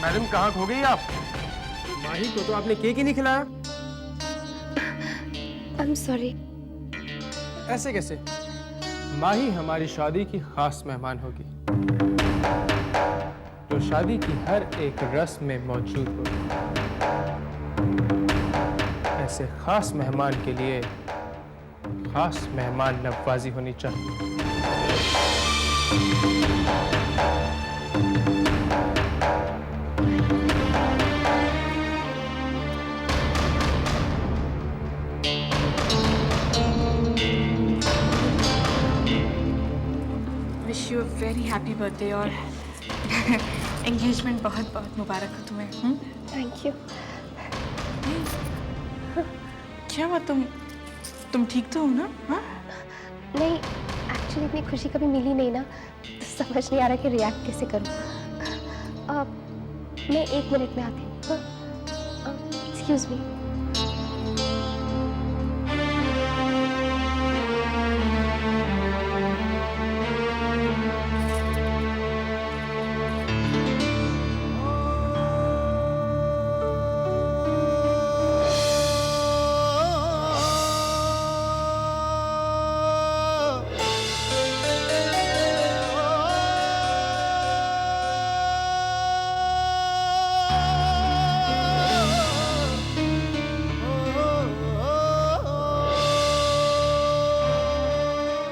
Madam कहाँ खो गई आप? माही को तो आपने केक ही नहीं खिलाया। I'm sorry. ऐसे कैसे? माही हमारी शादी की खास मेहमान होगी, जो शादी की हर एक रस्म में मौजूद होगी। ऐसे खास मेहमान के लिए खास मेहमान नवाजी होनी चाहिए। Wish you a very happy birthday और एंगेजमेंट बहुत बहुत मुबारक हो तुम्हें। Thank you. क्या हुआ? तुम ठीक तो हो ना? हाँ? नहीं, एक्चुअली इतनी खुशी कभी मिली नहीं ना, तो समझ नहीं आ रहा कि रिएक्ट कैसे करूं। मैं 1 मिनट में आती हूँ। Excuse me.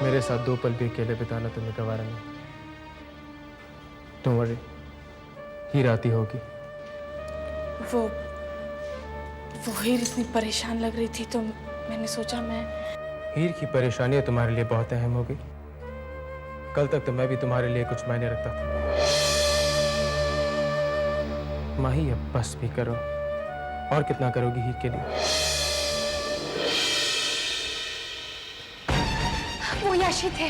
मेरे साथ 2 पल भी अकेले बिताना तुम्हें गवारा नहीं। डोंट वरी, हीर आती होगी। वो हीर इतनी परेशान लग रही थी तो मैंने सोचा मैं। हीर की परेशानियां तुम्हारे लिए बहुत अहम हो गई। कल तक तो मैं भी तुम्हारे लिए कुछ मायने रखता था। माही, अब बस भी करो। और कितना करोगी हीर के लिए? वो यश ही थे।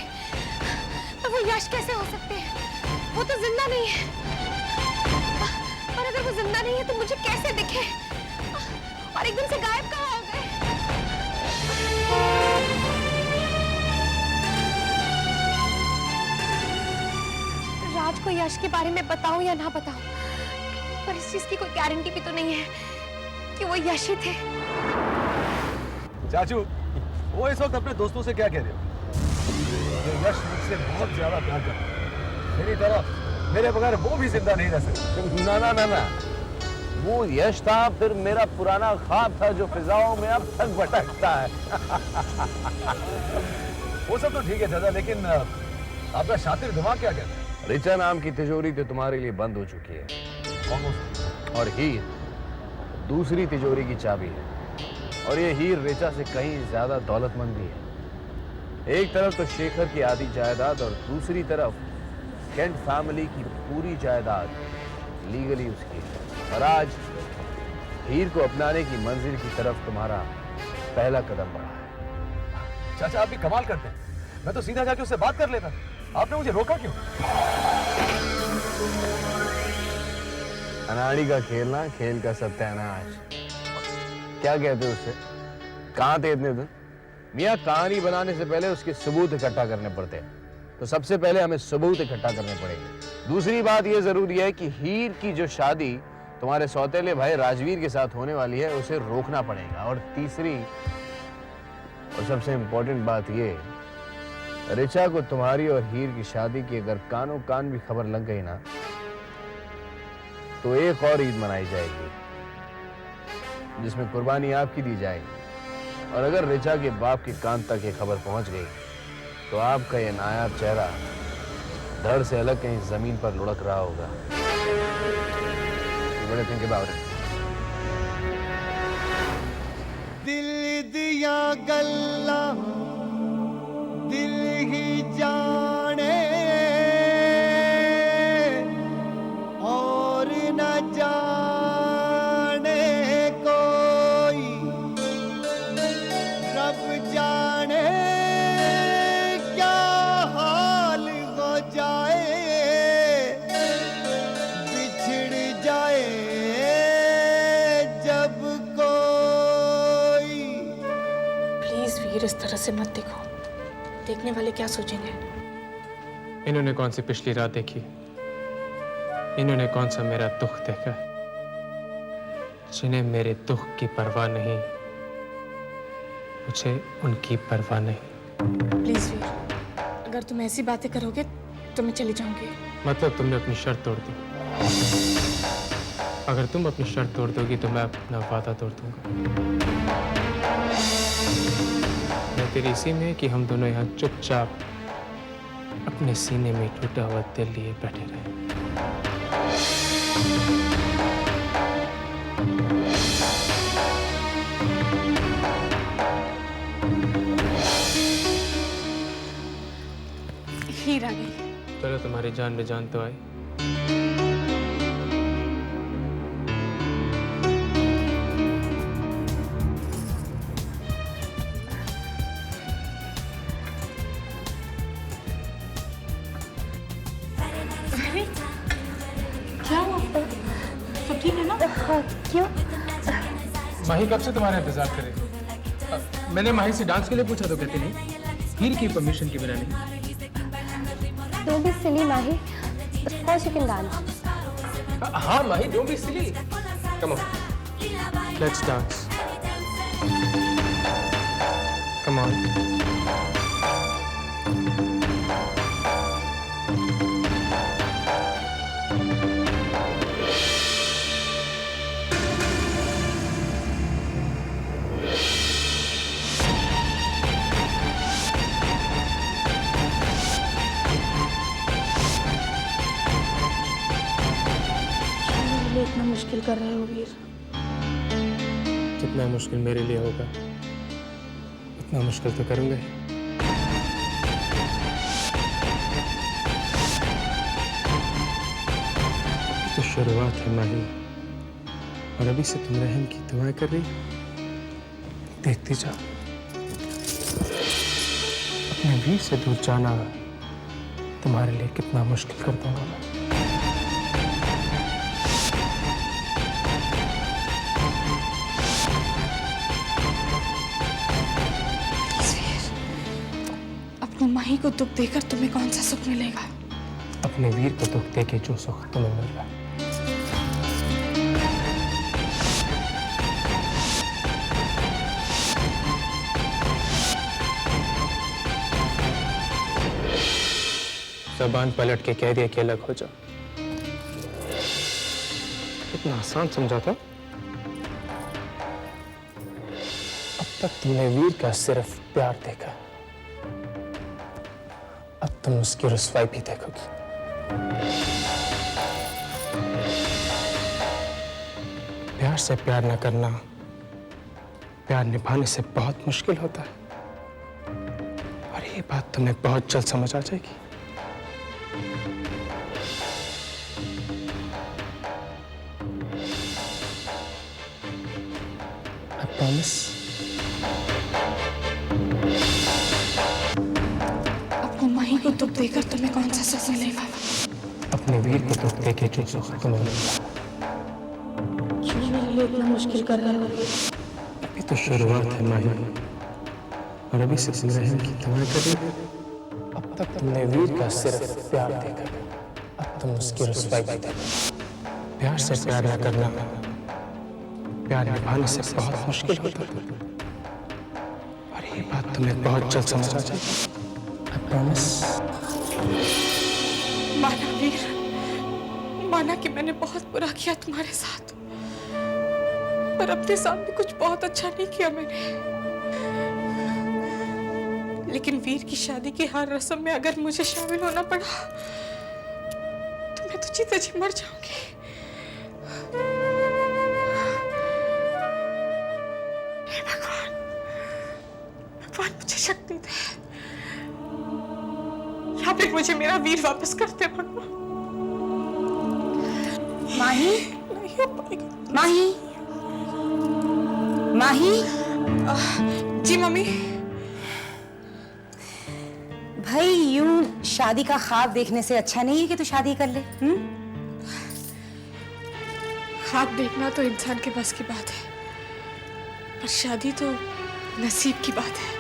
वो यश कैसे हो सकते हैं? वो तो जिंदा नहीं है। और अगर वो जिंदा नहीं है तो मुझे कैसे दिखे? और एकदम से गायब कहाँ हो गए? राज को यश के बारे में बताऊं या ना बताऊं, पर इस चीज की कोई गारंटी भी तो नहीं है कि वो यश ही थे। चाचू, वो इस वक्त अपने दोस्तों से क्या कह रहे हो? ये यश मुझसे बहुत ज्यादा प्यार करता है। मेरी तरह मेरे बगैर वो भी जिंदा नहीं रह सकता। ना ना ना ना, वो यश था फिर मेरा पुराना ख्वाब था जो फिजाओं में अब तक भटकता है। वो सब तो ठीक है चाचा, लेकिन आपका शातिर दिमाग क्या कहता है? रिचा नाम की तिजोरी तो तुम्हारे लिए बंद हो चुकी है, कौन सी? और हीर दूसरी तिजोरी की चाबी है। और ये हीर रिचा से कहीं ज्यादा दौलतमंद भी है। एक तरफ तो शेखर की आधी जायदाद और दूसरी तरफ केंट फैमिली की पूरी जायदाद लीगली उसकी है। और आज हीर को अपनाने की मंजिल की तरफ तुम्हारा पहला कदम बढ़ा है। चाचा, आप भी कमाल करते हैं। मैं तो सीधा जाके उससे बात कर लेता। आपने मुझे रोका क्यों? अनाड़ी का खेलना, खेल का सत्यानाश। क्या कहते हो उससे? कहाँ थे इतने दिन? मियाँ, कहानी बनाने से पहले उसके सबूत इकट्ठा करने पड़ते हैं, तो सबसे पहले हमें सबूत इकट्ठा करने पड़ेंगे। दूसरी बात यह जरूरी है कि हीर की जो शादी तुम्हारे सौतेले भाई राजवीर के साथ होने वाली है, उसे रोकना पड़ेगा। और तीसरी और सबसे इंपॉर्टेंट बात यह, रिचा को तुम्हारी और हीर की शादी की अगर कानों कान भी खबर लग गई ना, तो एक और ईद मनाई जाएगी जिसमें कुर्बानी आपकी दी जाएगी। और अगर रिचा के बाप के कान तक ये खबर पहुंच गई तो आपका ये नायाब चेहरा धड़ से अलग कहीं जमीन पर लुढ़क रहा होगा। बड़े थिंक अबाउट इट। दिल दिया गल्ला दिल ही जाने और न जाने कोई, रब जाने क्या हाल हो जाए, बिछड़ जाए जब कोई। प्लीज वीर, इस तरह से मत देखो। देखने वाले क्या सोचेंगे? इन्होंने कौन सी पिछली रात देखी? इन्होंने कौन सा मेरा दुख देखा है? जिन्हें मेरे दुख की परवाह नहीं, मुझे उनकी परवाह नहीं। प्लीज वीर, अगर तुम ऐसी बातें करोगे तो मैं चली जाऊंगी। मतलब तुमने अपनी शर्त तोड़ दी? अगर तुम अपनी शर्त तोड़ दोगी तो मैं अपना वादा तोड़ दूंगा। मैं तेरी इसी में कि हम दोनों यहाँ चुपचाप अपने सीने में टूटा हुआ दिल लिए बैठे रहे। हीर आ गई। चलो, तुम्हारी जान में जान तो आई। क्या हुआ? सब ठीक है ना? क्यों? माही कब से तुम्हारा इंतजार कर रही है? मैंने माही से डांस के लिए पूछा तो कहती नहीं, हीर की परमिशन के बिना नहीं। Don't be silly, Mahi. Of course you can dance. हाँ माही, don't be silly. Come on, let's dance. Come on. इतना मुश्किल कर रहे हो वीर। कितना मुश्किल मेरे लिए होगा, उतना मुश्किल तो करूंगा ही। तो शुरुआत है माही, और अभी से तुम रहम की दुआएं कर रही, देखती जाओ। अपने वीर से दूर जाना तुम्हारे लिए कितना मुश्किल कर दूंगा मैं। अपनी माही को दुख देकर तुम्हें कौन सा सुख मिलेगा? अपने वीर को दुख देके जो सुख तुम्हें मिल रहा है। ज़बान पलट के कह दिया कि अलग हो जाओ। इतना आसान समझा था? अब तक तुमने वीर का सिर्फ प्यार देखा, अब तुम उसकी रुसवाई भी देखोगी। प्यार से प्यार न करना, प्यार निभाने से बहुत मुश्किल होता है, और ये बात तुम्हें बहुत जल्द समझ आ जाएगी। I promise. माही को दुख देकर तुम्हें कौन सा सुख मिलेगा? अपने वीर को दुख देके जो सुख तुम्हें मिलेगा। क्यों मेरे लिए इतना मुश्किल कर रहे हो? अभी तो शुरुआत है माही, और अभी से तुम रहम की दुआएं कर रही हो। अब तक तुमने वीर का सिर्फ प्यार देखा, अब तुम उसकी रुसवाई भी देखो। प्यार से प्यार न करना, प्यार निभाने से बहुत मुश्किल होता है, और ये बात तुम्हें बहुत जल्द समझ आ जाएगी। I promise. माना वीर, माना कि मैंने बहुत बुरा किया तुम्हारे साथ, पर अपने साथ भी कुछ बहुत अच्छा नहीं किया मैंने। लेकिन वीर की शादी की हर रस्म में अगर मुझे शामिल होना पड़ा तो मैं तो जीते जी मर जाऊंगी। हे भगवान, भगवान मुझे शक्ति दे, या फिर मुझे मेरा वीर वापस करते भगवान। माही, नहीं हो पाएगा। माही, माही। जी मम्मी। भाई यूं शादी का ख्वाब देखने से अच्छा नहीं है कि तू शादी कर ले? ख्वाब देखना तो इंसान के बस की बात है, पर शादी तो नसीब की बात है।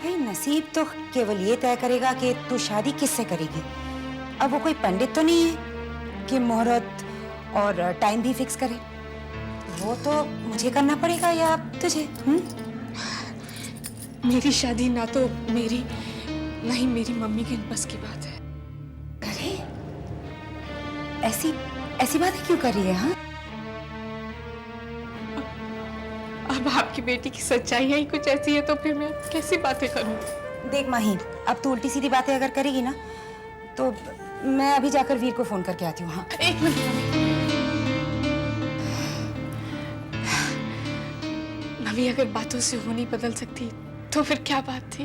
भाई नसीब तो केवल ये तय करेगा कि तू शादी किससे करेगी। अब वो कोई पंडित तो नहीं है के मुहूर्त और टाइम भी फिक्स करें। वो तो मुझे करना पड़ेगा या तुझे? मेरी शादी ना तो मेरी ना ही मेरी मम्मी के बस की बात है। अरे ऐसी बातें क्यों कर रही है? हाँ, अब आपकी बेटी की सच्चाई ही कुछ ऐसी है तो फिर मैं कैसी बातें करूं? देख माही, अब तू उल्टी सीधी बातें अगर करेगी ना तो मैं अभी जाकर वीर को फोन करके आती हूँ। हाँ, एक मिनट मम्मी, अगर बातों से हो नहीं बदल सकती तो फिर क्या बात थी?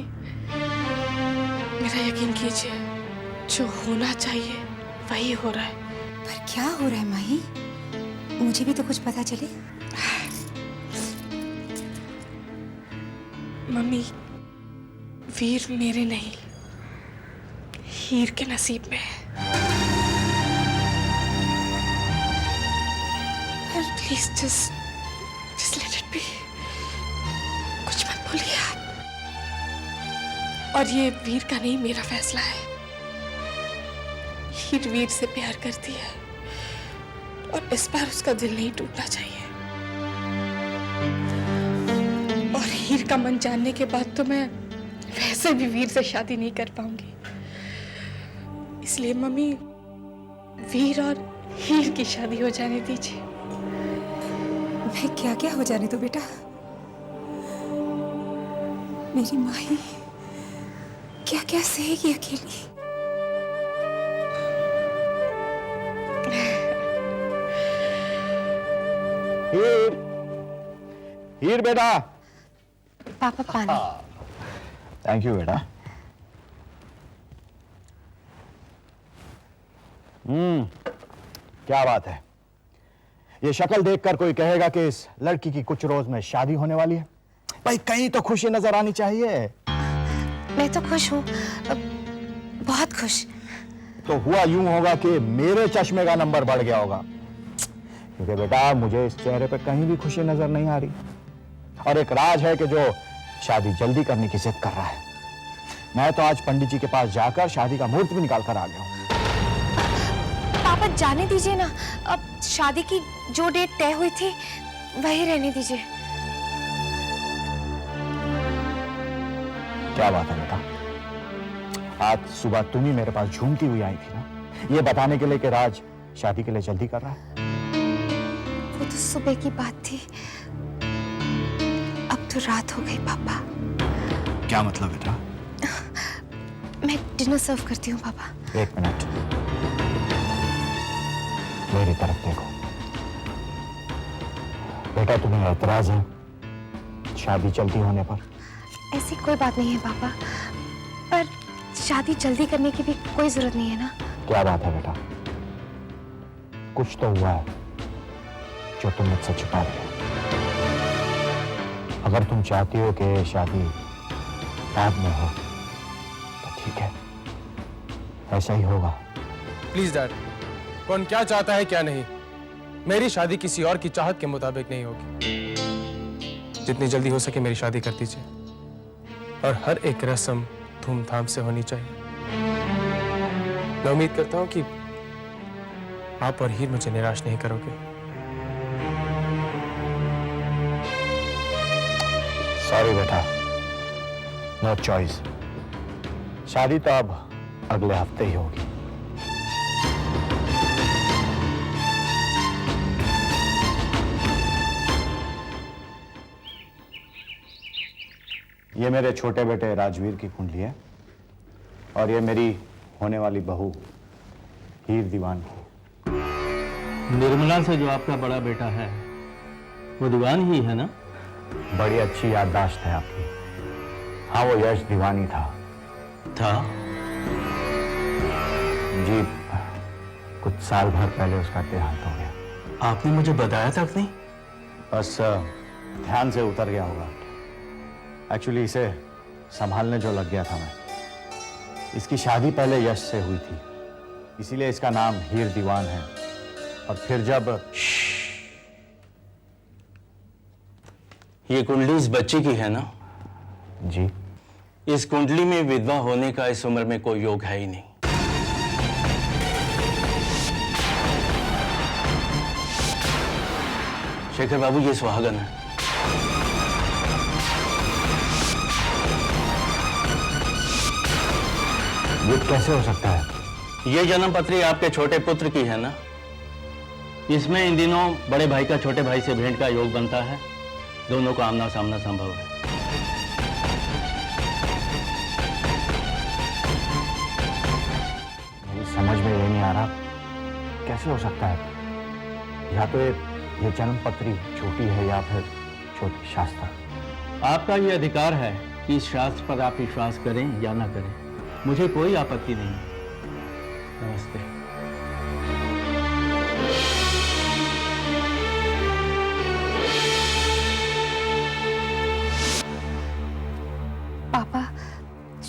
मेरा यकीन कीजिए, जो होना चाहिए वही हो रहा है। पर क्या हो रहा है माही? मुझे भी तो कुछ पता चले। मम्मी, वीर मेरे नहीं, हीर के नसीब में है। Please just let it be. कुछ मत बोलिए आप। और ये वीर का नहीं, मेरा फैसला है। हीर वीर से प्यार करती है और इस बार उसका दिल नहीं टूटना चाहिए। और हीर का मन जानने के बाद तो मैं वैसे भी वीर से शादी नहीं कर पाऊंगी। इसलिए मम्मी, वीर और हीर की शादी हो जाने दीजिए। मैं क्या क्या हो जाने दो बेटा। मेरी माही क्या क्या सहेगी अकेली। हीर बेटा। पापा पानी। थैंक यू बेटा। क्या बात है, ये शक्ल देखकर कोई कहेगा कि इस लड़की की कुछ रोज में शादी होने वाली है। भाई कहीं तो खुशी नजर आनी चाहिए। मैं तो खुश हूँ, बहुत खुश। तो हुआ यूं होगा कि मेरे चश्मे का नंबर बढ़ गया होगा, क्योंकि बेटा मुझे इस चेहरे पे कहीं भी खुशी नजर नहीं आ रही। और एक राज है कि जो शादी जल्दी करने की जिद कर रहा है। मैं तो आज पंडित जी के पास जाकर शादी का मुहूर्त भी निकाल कर आ गया हूं। पापा जाने दीजिए ना, अब शादी की जो डेट तय हुई थी वही रहने दीजिए। क्या बात है बेटा, आज सुबह तुम ही मेरे पास झूमती हुई आई थी ना, ये बताने के लिए कि राज शादी के लिए जल्दी कर रहा है। वो तो सुबह की बात थी, अब तो रात हो गई पापा। क्या मतलब बेटा? मैं डिनर सर्व करती हूँ पापा। एक मिनट, मेरी तरफ देखो बेटा। तुम्हें एतराज है शादी जल्दी होने पर? ऐसी कोई बात नहीं है पापा, पर शादी जल्दी करने की भी कोई जरूरत नहीं है ना। क्या बात है बेटा, कुछ तो हुआ है जो तुम मुझसे छुपा रही हो। अगर तुम चाहती हो कि शादी बाद में हो तो ठीक है, ऐसा ही होगा। प्लीज डैड, कौन क्या चाहता है क्या नहीं, मेरी शादी किसी और की चाहत के मुताबिक नहीं होगी। जितनी जल्दी हो सके मेरी शादी कर दीजिए, और हर एक रस्म धूमधाम से होनी चाहिए। मैं उम्मीद करता हूं कि आप और हीर मुझे निराश नहीं करोगे। सॉरी बेटा, नो चॉइस। शादी तो अब अगले हफ्ते ही होगी। ये मेरे छोटे बेटे राजवीर की कुंडली है, और ये मेरी होने वाली बहू हीर दीवान की। निर्मला से जो आपका बड़ा बेटा है वो दीवान ही है ना? बड़ी अच्छी याददाश्त है आपकी। हाँ, वो यश दीवानी था। जी, कुछ साल भर पहले उसका देहांत हो गया। आपने मुझे बताया तक नहीं? बस ध्यान से उतर गया होगा। एक्चुअली इसे संभालने जो लग गया था मैं। इसकी शादी पहले यश से हुई थी, इसीलिए इसका नाम हीर दीवान है। और फिर जब ये कुंडली इस बच्चे की है ना? जी, इस कुंडली में विधवा होने का इस उम्र में कोई योग है ही नहीं। शेखर बाबू ये सुहागन है। ये कैसे हो सकता है? ये जन्म पत्री आपके छोटे पुत्र की है ना? इसमें इन दिनों बड़े भाई का छोटे भाई से भेंट का योग बनता है। दोनों का आमना सामना संभव है। मेरी समझ में ये नहीं आ रहा, कैसे हो सकता है? या तो ये जन्म पत्री झूठी है या फिर छोटी शास्त्र। आपका ये अधिकार है कि इस शास्त्र पर आप विश्वास करें या ना करें, मुझे कोई आपत्ति नहीं। नमस्ते। पापा,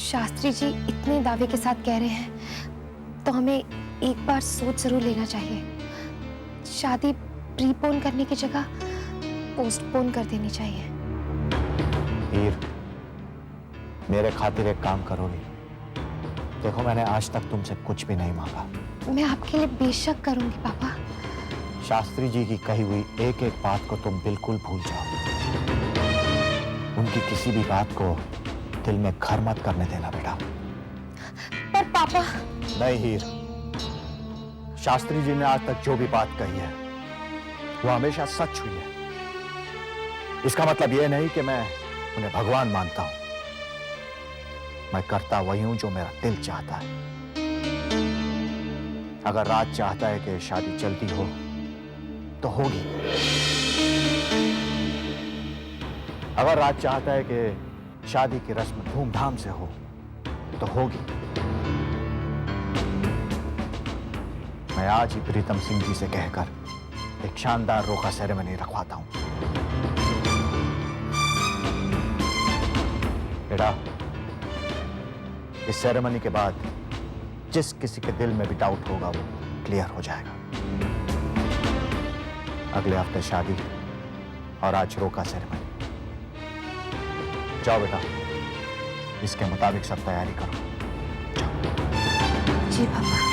शास्त्री जी इतने दावे के साथ कह रहे हैं तो हमें एक बार सोच जरूर लेना चाहिए। शादी प्रीपोन करने की जगह पोस्टपोन कर देनी चाहिए। हीर, मेरे खातिर एक काम करोगी? देखो, मैंने आज तक तुमसे कुछ भी नहीं मांगा। मैं आपके लिए बेशक करूंगी पापा। शास्त्री जी की कही हुई एक एक बात को तुम बिल्कुल भूल जाओ। उनकी किसी भी बात को दिल में घर मत करने देना बेटा। पर पापा। नहीं हीर, शास्त्री जी ने आज तक जो भी बात कही है वो हमेशा सच हुई है। इसका मतलब यह नहीं कि मैं उन्हें भगवान मानता हूं। मैं करता वही हूं जो मेरा दिल चाहता है। अगर राज चाहता है कि शादी जल्दी हो तो होगी। अगर राज चाहता है कि शादी की रस्म धूमधाम से हो तो होगी। मैं आज ही प्रीतम सिंह जी से कहकर एक शानदार रोका सेरेमनी रखवाता हूं। बेटा, इस सेरेमनी के बाद जिस किसी के दिल में भी डाउट होगा वो क्लियर हो जाएगा। अगले हफ्ते शादी और आज रोका सेरेमनी। जाओ बेटा, इसके मुताबिक सब तैयारी करो। जी पापा।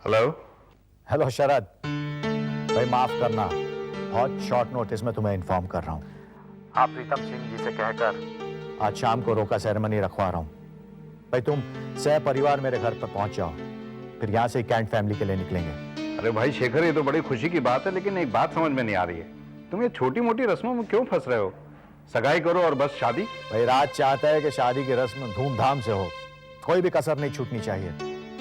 हेलो। हेलो शरद भाई, माफ करना, बहुत शॉर्ट नोटिस में तुम्हें इन्फॉर्म कर रहा हूं। आप प्रीतम सिंह जी से कहकर आज शाम को रोका सेरेमनी रखवा रहा हूं। भाई तुम सह परिवार मेरे घर पर पहुंच जाओ, फिर यहां से कैंट फैमिली के लिए निकलेंगे। अरे भाई शेखर, ये तो बड़ी खुशी की बात है, लेकिन एक बात समझ में नहीं आ रही है। तुम ये छोटी मोटी रस्मों में क्यों फंस रहे हो? सगाई करो और बस शादी। भाई राज चाहता है कि शादी की रस्म धूमधाम से हो, कोई भी कसर नहीं छूटनी चाहिए,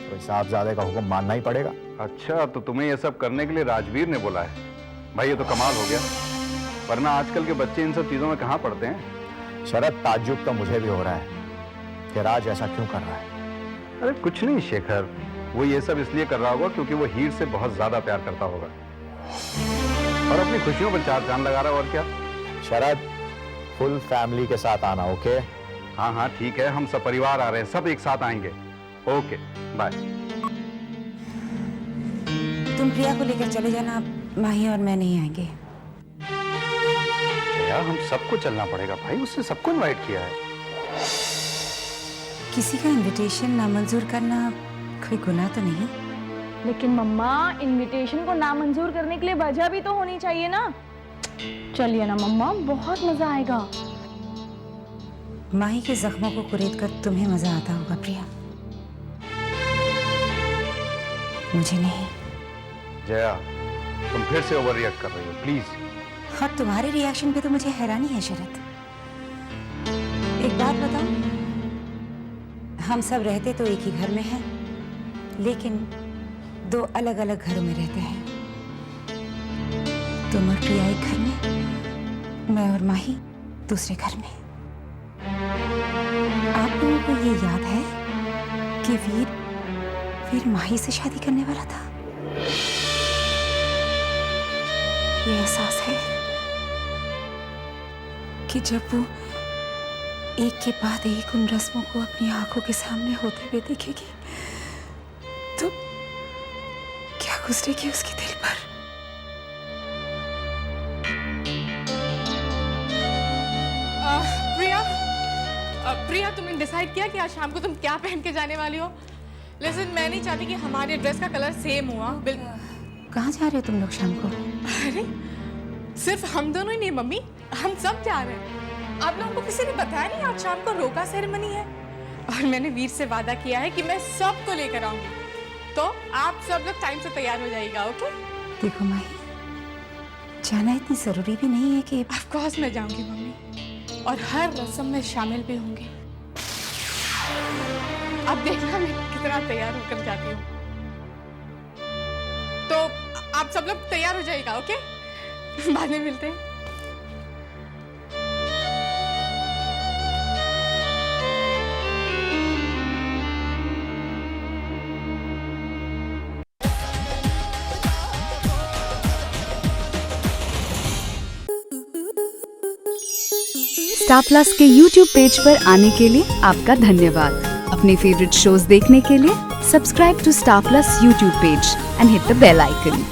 तो साहबजादे का हुक्म मानना ही पड़ेगा। अच्छा, तो तुम्हें ये सब करने के लिए राजवीर ने बोला है? भाई ये तो कमाल हो गया, वरना आजकल के बच्चे इन सब चीजों में कहां पढ़ते हैं। शरद, ताज्जुब तो मुझे भी हो रहा है कि राज ऐसा क्यों कर रहा है। अरे कुछ नहीं शेखर, वो ये सब इसलिए कर रहा होगा क्योंकि वो हीर से बहुत ज्यादा प्यार करता होगा और अपनी खुशियों पर चार चांद लगा रहा है। और क्या शरद, फुल फैमिली के साथ आना, ओके? हाँ हाँ ठीक है, हम सब परिवार आ रहे हैं, सब एक साथ आएंगे। Okay bye. तुम प्रिया को लेकर चले जाना, माही और मैं नहीं आएंगे। यार हम सबको चलना पड़ेगा भाई, उसने सबको इनवाइट किया है। किसी का इनविटेशन नामंजूर करना कोई गुनाह तो नहीं? लेकिन मम्मा, इनविटेशन को नामंजूर करने के लिए वजह भी तो होनी चाहिए ना। चलिए ना मम्मा, बहुत मजा आएगा। माही के जख्मों को कुरेद कर तुम्हें मजा आता होगा प्रिया, मुझे नहीं। जया, तुम फिर से ओवर रिएक्ट कर रही हो, प्लीज। और तुम्हारे रिएक्शन पे तो मुझे हैरानी है शरद। एक बात बताओ, हम सब रहते तो एक ही घर में हैं, लेकिन दो अलग अलग घरों में रहते हैं। तुम और प्रिया एक घर में, मैं और माही दूसरे घर में। आप लोगों को ये याद है कि वीर माही से शादी करने वाला था? ये एहसास है कि जब वो एक के बाद एक उन रस्मों को अपनी आंखों के सामने होते हुए देखेगी तो क्या गुजरेगी उसके दिल पर। प्रिया तुमने डिसाइड किया कि आज शाम को तुम क्या पहन के जाने वाली हो? लेकिन मैं नहीं चाहती कि हमारे ड्रेस का कलर सेम हुआ। कहाँ जा रहे हो तुम लोग शाम को? अरे सिर्फ हम दोनों ही नहीं मम्मी, हम सब जा रहे हैं। आप लोगों को किसी ने बताया नहीं आज शाम को रोका सेरेमनी है, और मैंने वीर से वादा किया है कि मैं सबको लेकर आऊंगी। तो आप सब लोग टाइम से तैयार हो जाइएगा, ओके? देखो माही, जाना इतनी जरूरी भी नहीं है कि। ऑफ कोर्स मैं जाऊंगी मम्मी, और हर रस्म में शामिल भी होंगी। अब देखना मैं कितना तैयार होकर जाती हूँ। तो आप सब लोग तैयार हो जाइएगा, ओके? बाद में मिलते हैं। स्टार प्लस के YouTube पेज पर आने के लिए आपका धन्यवाद। अपने फेवरेट शोज देखने के लिए subscribe to Star Plus YouTube page and hit the bell icon.